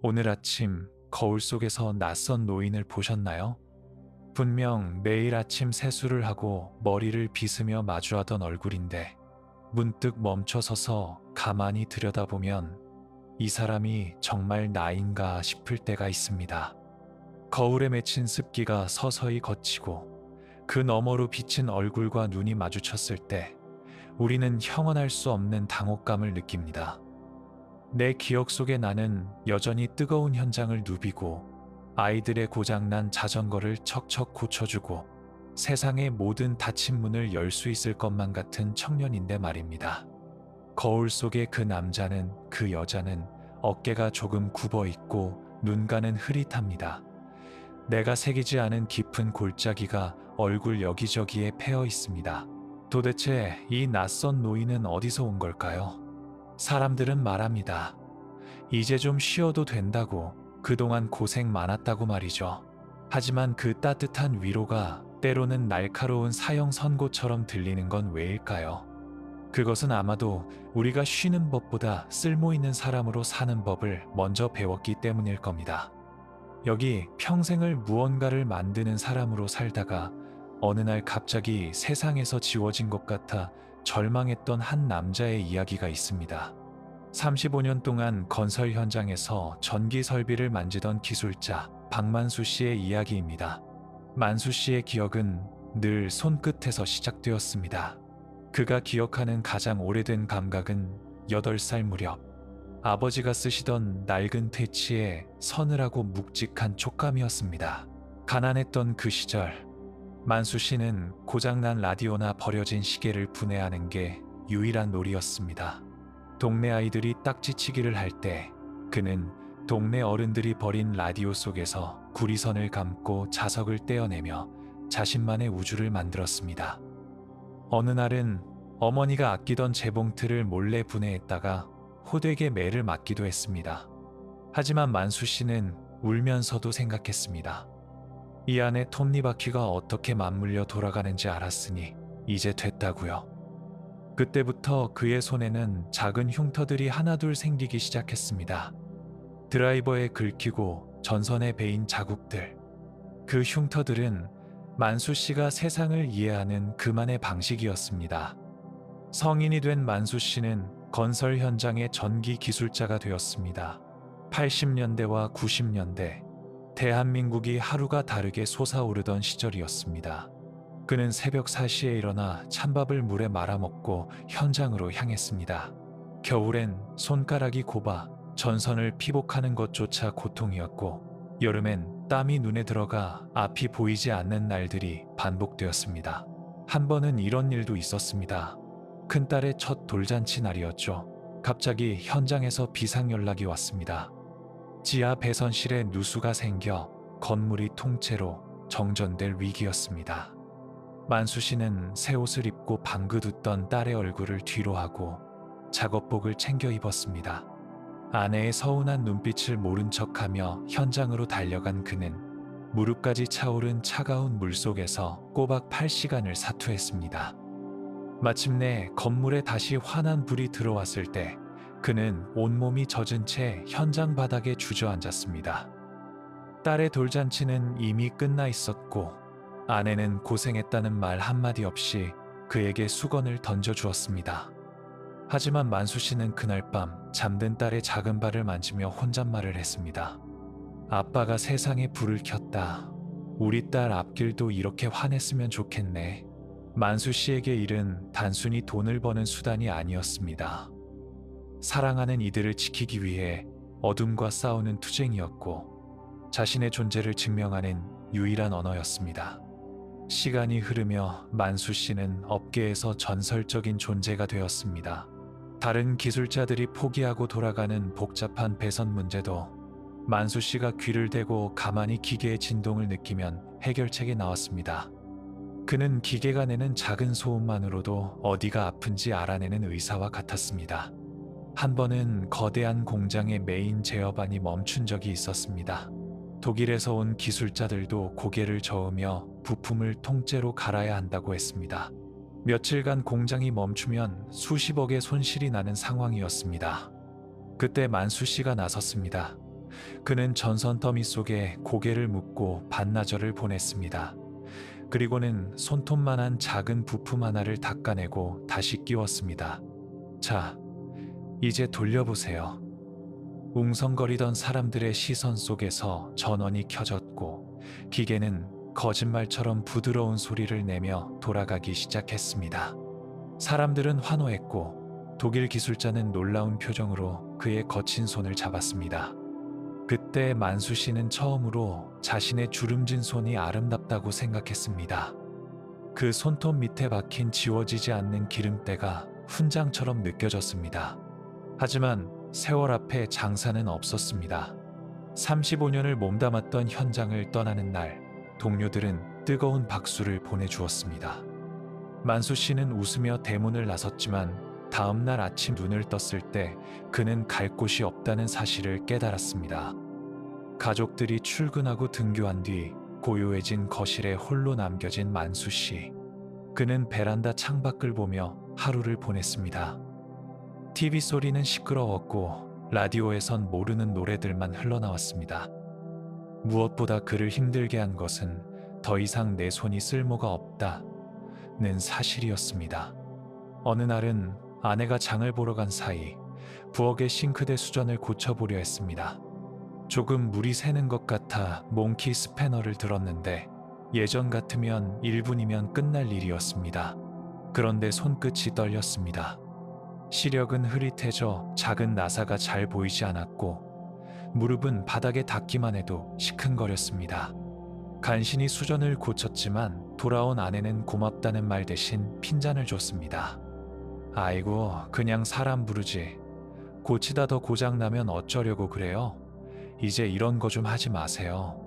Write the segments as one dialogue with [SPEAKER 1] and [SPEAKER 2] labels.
[SPEAKER 1] 오늘 아침 거울 속에서 낯선 노인을 보셨나요? 분명 매일 아침 세수를 하고 머리를 빗으며 마주하던 얼굴인데 문득 멈춰서서 가만히 들여다보면 이 사람이 정말 나인가 싶을 때가 있습니다. 거울에 맺힌 습기가 서서히 걷히고 그 너머로 비친 얼굴과 눈이 마주쳤을 때 우리는 형언할 수 없는 당혹감을 느낍니다. 내 기억 속에 나는 여전히 뜨거운 현장을 누비고 아이들의 고장난 자전거를 척척 고쳐주고 세상의 모든 닫힌 문을 열 수 있을 것만 같은 청년인데 말입니다. 거울 속의 그 남자는, 그 여자는 어깨가 조금 굽어 있고 눈가는 흐릿합니다. 내가 새기지 않은 깊은 골짜기가 얼굴 여기저기에 패어 있습니다. 도대체 이 낯선 노인은 어디서 온 걸까요? 사람들은 말합니다. 이제 좀 쉬어도 된다고, 그동안 고생 많았다고 말이죠. 하지만 그 따뜻한 위로가 때로는 날카로운 사형 선고처럼 들리는 건 왜일까요? 그것은 아마도 우리가 쉬는 법보다 쓸모 있는 사람으로 사는 법을 먼저 배웠기 때문일 겁니다. 여기 평생을 무언가를 만드는 사람으로 살다가 어느 날 갑자기 세상에서 지워진 것 같아 절망했던 한 남자의 이야기가 있습니다. 35년 동안 건설 현장에서 전기 설비를 만지던 기술자 박만수 씨의 이야기입니다. 만수 씨의 기억은 늘 손끝에서 시작되었습니다. 그가 기억하는 가장 오래된 감각은 8살 무렵 아버지가 쓰시던 낡은 퇴치의 서늘하고 묵직한 촉감이었습니다. 가난했던 그 시절 만수 씨는 고장난 라디오나 버려진 시계를 분해하는 게 유일한 놀이였습니다. 동네 아이들이 딱지치기를 할 때 그는 동네 어른들이 버린 라디오 속에서 구리선을 감고 자석을 떼어내며 자신만의 우주를 만들었습니다. 어느 날은 어머니가 아끼던 재봉틀을 몰래 분해했다가 호되게 매를 맞기도 했습니다. 하지만 만수 씨는 울면서도 생각했습니다. 이 안에 톱니바퀴가 어떻게 맞물려 돌아가는지 알았으니 이제 됐다고요. 그때부터 그의 손에는 작은 흉터들이 하나둘 생기기 시작했습니다. 드라이버에 긁히고 전선에 베인 자국들. 그 흉터들은 만수 씨가 세상을 이해하는 그만의 방식이었습니다. 성인이 된 만수 씨는 건설 현장의 전기 기술자가 되었습니다. 80년대와 90년대, 대한민국이 하루가 다르게 솟아오르던 시절이었습니다. 그는 새벽 4시에 일어나 찬밥을 물에 말아먹고 현장으로 향했습니다. 겨울엔 손가락이 곱아 전선을 피복하는 것조차 고통이었고, 여름엔 땀이 눈에 들어가 앞이 보이지 않는 날들이 반복되었습니다. 한 번은 이런 일도 있었습니다. 큰딸의 첫 돌잔치 날이었죠. 갑자기 현장에서 비상 연락이 왔습니다. 지하 배선실에 누수가 생겨 건물이 통째로 정전될 위기였습니다. 만수 씨는 새 옷을 입고 방긋 웃던 딸의 얼굴을 뒤로 하고 작업복을 챙겨 입었습니다. 아내의 서운한 눈빛을 모른 척하며 현장으로 달려간 그는 무릎까지 차오른 차가운 물속에서 꼬박 8시간을 사투했습니다. 마침내 건물에 다시 환한 불이 들어왔을 때 그는 온몸이 젖은 채 현장 바닥에 주저앉았습니다. 딸의 돌잔치는 이미 끝나 있었고 아내는 고생했다는 말 한마디 없이 그에게 수건을 던져주었습니다. 하지만 만수 씨는 그날 밤 잠든 딸의 작은 발을 만지며 혼잣말을 했습니다. 아빠가 세상에 불을 켰다. 우리 딸 앞길도 이렇게 환했으면 좋겠네. 만수 씨에게 일은 단순히 돈을 버는 수단이 아니었습니다. 사랑하는 이들을 지키기 위해 어둠과 싸우는 투쟁이었고 자신의 존재를 증명하는 유일한 언어였습니다. 시간이 흐르며 만수 씨는 업계에서 전설적인 존재가 되었습니다. 다른 기술자들이 포기하고 돌아가는 복잡한 배선 문제도 만수 씨가 귀를 대고 가만히 기계의 진동을 느끼면 해결책이 나왔습니다. 그는 기계가 내는 작은 소음만으로도 어디가 아픈지 알아내는 의사와 같았습니다. 한 번은 거대한 공장의 메인 제어반이 멈춘 적이 있었습니다. 독일에서 온 기술자들도 고개를 저으며 부품을 통째로 갈아야 한다고 했습니다. 며칠간 공장이 멈추면 수십억의 손실이 나는 상황이었습니다. 그때 만수 씨가 나섰습니다. 그는 전선 더미 속에 고개를 묻고 반나절을 보냈습니다. 그리고는 손톱만한 작은 부품 하나를 닦아내고 다시 끼웠습니다. 자, 이제 돌려보세요. 웅성거리던 사람들의 시선 속에서 전원이 켜졌고 기계는 거짓말처럼 부드러운 소리를 내며 돌아가기 시작했습니다. 사람들은 환호했고 독일 기술자는 놀라운 표정으로 그의 거친 손을 잡았습니다. 그때 만수 씨는 처음으로 자신의 주름진 손이 아름답다고 생각했습니다. 그 손톱 밑에 박힌 지워지지 않는 기름때가 훈장처럼 느껴졌습니다. 하지만 세월 앞에 장사는 없었습니다. 35년을 몸담았던 현장을 떠나는 날, 동료들은 뜨거운 박수를 보내주었습니다. 만수 씨는 웃으며 대문을 나섰지만 다음 날 아침 눈을 떴을 때 그는 갈 곳이 없다는 사실을 깨달았습니다. 가족들이 출근하고 등교한 뒤 고요해진 거실에 홀로 남겨진 만수 씨. 그는 베란다 창밖을 보며 하루를 보냈습니다. TV 소리는 시끄러웠고 라디오에선 모르는 노래들만 흘러나왔습니다. 무엇보다 그를 힘들게 한 것은 더 이상 내 손이 쓸모가 없다는 사실이었습니다. 어느 날은 아내가 장을 보러 간 사이 부엌의 싱크대 수전을 고쳐보려 했습니다. 조금 물이 새는 것 같아 몽키 스패너를 들었는데 예전 같으면 1분이면 끝날 일이었습니다. 그런데 손끝이 떨렸습니다. 시력은 흐릿해져 작은 나사가 잘 보이지 않았고 무릎은 바닥에 닿기만 해도 시큰거렸습니다. 간신히 수전을 고쳤지만 돌아온 아내는 고맙다는 말 대신 핀잔을 줬습니다. 아이고, 그냥 사람 부르지. 고치다 더 고장나면 어쩌려고 그래요? 이제 이런 거 좀 하지 마세요.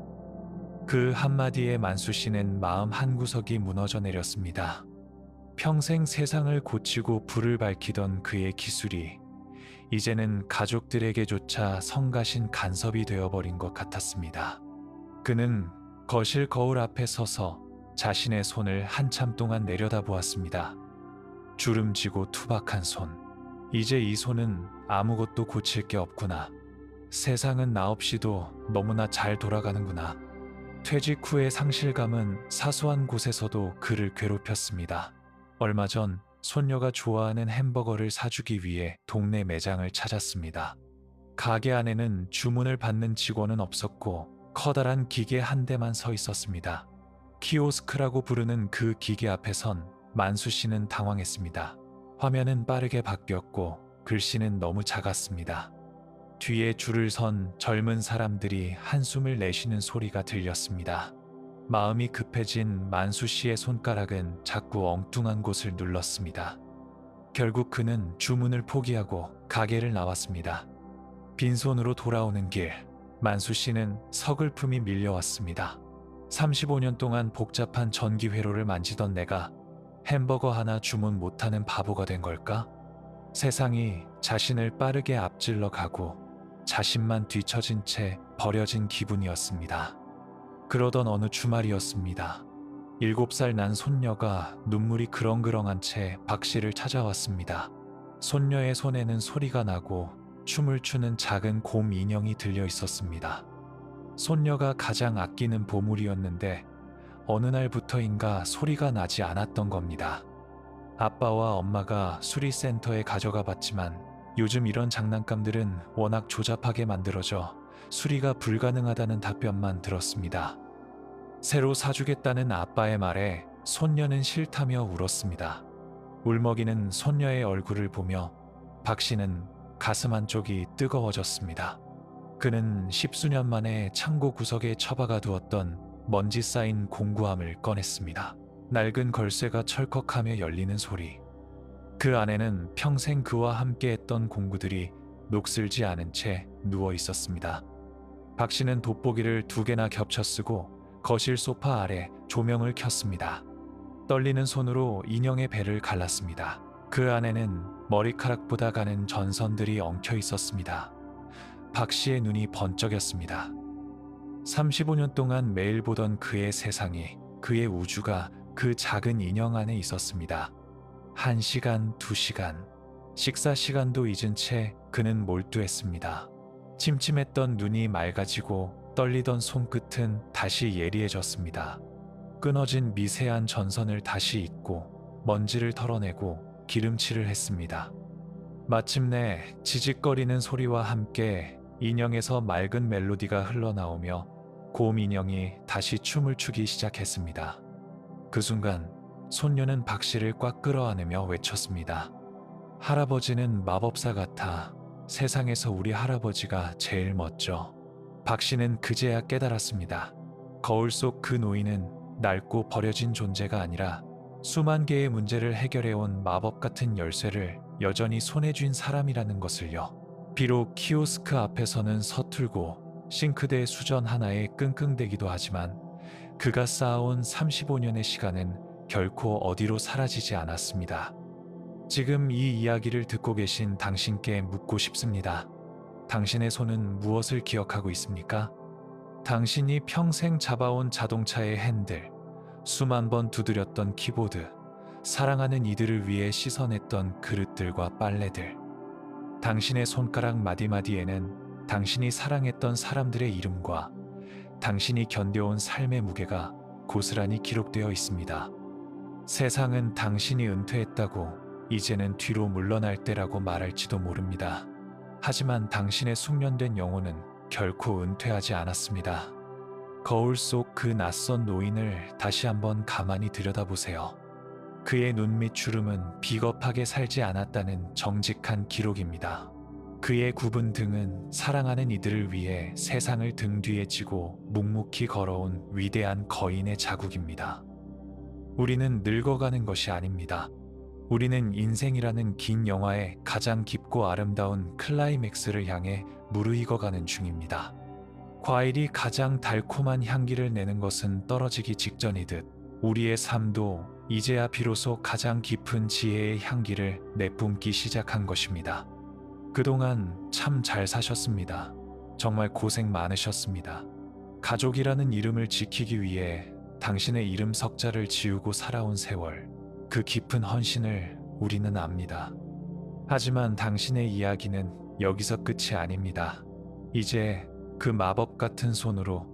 [SPEAKER 1] 그 한마디에 만수 씨는 마음 한구석이 무너져 내렸습니다. 평생 세상을 고치고 불을 밝히던 그의 기술이 이제는 가족들에게조차 성가신 간섭이 되어버린 것 같았습니다. 그는 거실 거울 앞에 서서 자신의 손을 한참 동안 내려다보았습니다. 주름지고 투박한 손. 이제 이 손은 아무것도 고칠 게 없구나. 세상은 나 없이도 너무나 잘 돌아가는구나. 퇴직 후의 상실감은 사소한 곳에서도 그를 괴롭혔습니다. 얼마 전 손녀가 좋아하는 햄버거를 사주기 위해 동네 매장을 찾았습니다. 가게 안에는 주문을 받는 직원은 없었고 커다란 기계 한 대만 서 있었습니다. 키오스크라고 부르는 그 기계 앞에선 만수 씨는 당황했습니다. 화면은 빠르게 바뀌었고 글씨는 너무 작았습니다. 뒤에 줄을 선 젊은 사람들이 한숨을 내쉬는 소리가 들렸습니다. 마음이 급해진 만수 씨의 손가락은 자꾸 엉뚱한 곳을 눌렀습니다. 결국 그는 주문을 포기하고 가게를 나왔습니다. 빈손으로 돌아오는 길, 만수 씨는 서글픔이 밀려왔습니다. 35년 동안 복잡한 전기회로를 만지던 내가 햄버거 하나 주문 못하는 바보가 된 걸까? 세상이 자신을 빠르게 앞질러 가고 자신만 뒤처진 채 버려진 기분이었습니다. 그러던 어느 주말이었습니다. 7살 난 손녀가 눈물이 그렁그렁한 채 박 씨를 찾아왔습니다. 손녀의 손에는 소리가 나고 춤을 추는 작은 곰 인형이 들려 있었습니다. 손녀가 가장 아끼는 보물이었는데 어느 날부터인가 소리가 나지 않았던 겁니다. 아빠와 엄마가 수리센터에 가져가 봤지만 요즘 이런 장난감들은 워낙 조잡하게 만들어져 수리가 불가능하다는 답변만 들었습니다. 새로 사주겠다는 아빠의 말에 손녀는 싫다며 울었습니다. 울먹이는 손녀의 얼굴을 보며 박 씨는 가슴 한쪽이 뜨거워졌습니다. 그는 10수년 만에 창고 구석에 처박아 두었던 먼지 쌓인 공구함을 꺼냈습니다. 낡은 걸쇠가 철컥하며 열리는 소리. 그 안에는 평생 그와 함께했던 공구들이 녹슬지 않은 채 누워 있었습니다. 박 씨는 돋보기를 2개나 겹쳐 쓰고 거실 소파 아래 조명을 켰습니다. 떨리는 손으로 인형의 배를 갈랐습니다. 그 안에는 머리카락보다 가는 전선들이 엉켜 있었습니다. 박 씨의 눈이 번쩍였습니다. 35년 동안 매일 보던 그의 세상이, 그의 우주가 그 작은 인형 안에 있었습니다. 1시간, 2시간, 식사 시간도 잊은 채 그는 몰두했습니다. 침침했던 눈이 맑아지고 떨리던 손끝은 다시 예리해졌습니다. 끊어진 미세한 전선을 다시 잇고 먼지를 털어내고 기름칠을 했습니다. 마침내 지직거리는 소리와 함께 인형에서 맑은 멜로디가 흘러나오며 곰 인형이 다시 춤을 추기 시작했습니다. 그 순간 손녀는 박씨를 꽉 끌어안으며 외쳤습니다. 할아버지는 마법사 같아. 세상에서 우리 할아버지가 제일 멋져. 박씨는 그제야 깨달았습니다. 거울 속 그 노인은 낡고 버려진 존재가 아니라 수만 개의 문제를 해결해온 마법 같은 열쇠를 여전히 손에 쥔 사람이라는 것을요. 비록 키오스크 앞에서는 서툴고 싱크대 수전 하나에 끙끙대기도 하지만 그가 쌓아온 35년의 시간은 결코 어디로 사라지지 않았습니다. 지금 이 이야기를 듣고 계신 당신께 묻고 싶습니다. 당신의 손은 무엇을 기억하고 있습니까? 당신이 평생 잡아온 자동차의 핸들, 수만 번 두드렸던 키보드, 사랑하는 이들을 위해 씻어냈던 그릇들과 빨래들. 당신의 손가락 마디마디에는 당신이 사랑했던 사람들의 이름과 당신이 견뎌온 삶의 무게가 고스란히 기록되어 있습니다. 세상은 당신이 은퇴했다고 이제는 뒤로 물러날 때라고 말할지도 모릅니다. 하지만 당신의 숙련된 영혼은 결코 은퇴하지 않았습니다. 거울 속 그 낯선 노인을 다시 한번 가만히 들여다보세요. 그의 눈밑 주름은 비겁하게 살지 않았다는 정직한 기록입니다. 그의 굽은 등은 사랑하는 이들을 위해 세상을 등 뒤에 지고 묵묵히 걸어온 위대한 거인의 자국입니다. 우리는 늙어가는 것이 아닙니다. 우리는 인생이라는 긴 영화의 가장 깊고 아름다운 클라이맥스를 향해 무르익어가는 중입니다. 과일이 가장 달콤한 향기를 내는 것은 떨어지기 직전이듯 우리의 삶도 이제야 비로소 가장 깊은 지혜의 향기를 내뿜기 시작한 것입니다. 그동안 참 잘 사셨습니다. 정말 고생 많으셨습니다. 가족이라는 이름을 지키기 위해 당신의 이름 석자를 지우고 살아온 세월, 그 깊은 헌신을 우리는 압니다. 하지만 당신의 이야기는 여기서 끝이 아닙니다. 이제 그 마법 같은 손으로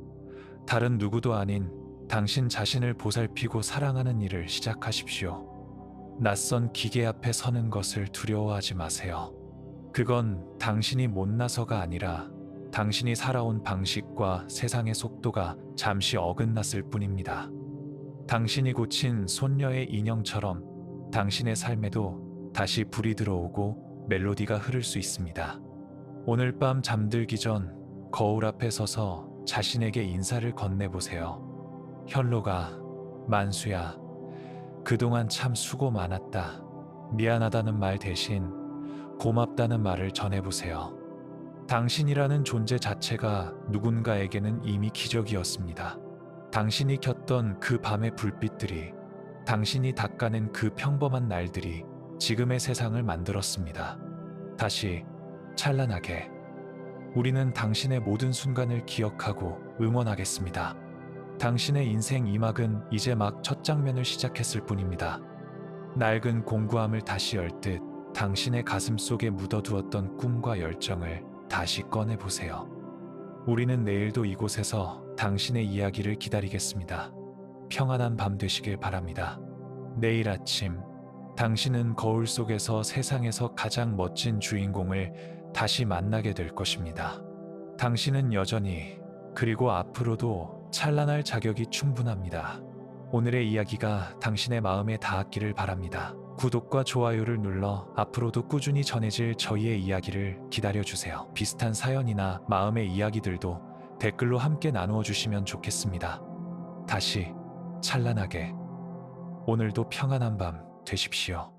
[SPEAKER 1] 다른 누구도 아닌 당신 자신을 보살피고 사랑하는 일을 시작하십시오. 낯선 기계 앞에 서는 것을 두려워하지 마세요. 그건 당신이 못나서가 아니라 당신이 살아온 방식과 세상의 속도가 잠시 어긋났을 뿐입니다. 당신이 고친 손녀의 인형처럼 당신의 삶에도 다시 불이 들어오고 멜로디가 흐를 수 있습니다. 오늘 밤 잠들기 전 거울 앞에 서서 자신에게 인사를 건네보세요. 현로가, 만수야, 그동안 참 수고 많았다. 미안하다는 말 대신 고맙다는 말을 전해보세요. 당신이라는 존재 자체가 누군가에게는 이미 기적이었습니다. 당신이 켰던 그 밤의 불빛들이, 당신이 닦아낸 그 평범한 날들이 지금의 세상을 만들었습니다. 다시 찬란하게. 우리는 당신의 모든 순간을 기억하고 응원하겠습니다. 당신의 인생 2막은 이제 막 첫 장면을 시작했을 뿐입니다. 낡은 공구함을 다시 열 듯 당신의 가슴 속에 묻어두었던 꿈과 열정을 다시 꺼내보세요. 우리는 내일도 이곳에서 당신의 이야기를 기다리겠습니다. 평안한 밤 되시길 바랍니다. 내일 아침, 당신은 거울 속에서 세상에서 가장 멋진 주인공을 다시 만나게 될 것입니다. 당신은 여전히, 그리고 앞으로도 찬란할 자격이 충분합니다. 오늘의 이야기가 당신의 마음에 닿았기를 바랍니다. 구독과 좋아요를 눌러 앞으로도 꾸준히 전해질 저희의 이야기를 기다려주세요. 비슷한 사연이나 마음의 이야기들도 댓글로 함께 나누어 주시면 좋겠습니다. 다시 찬란하게 오늘도 평안한 밤 되십시오.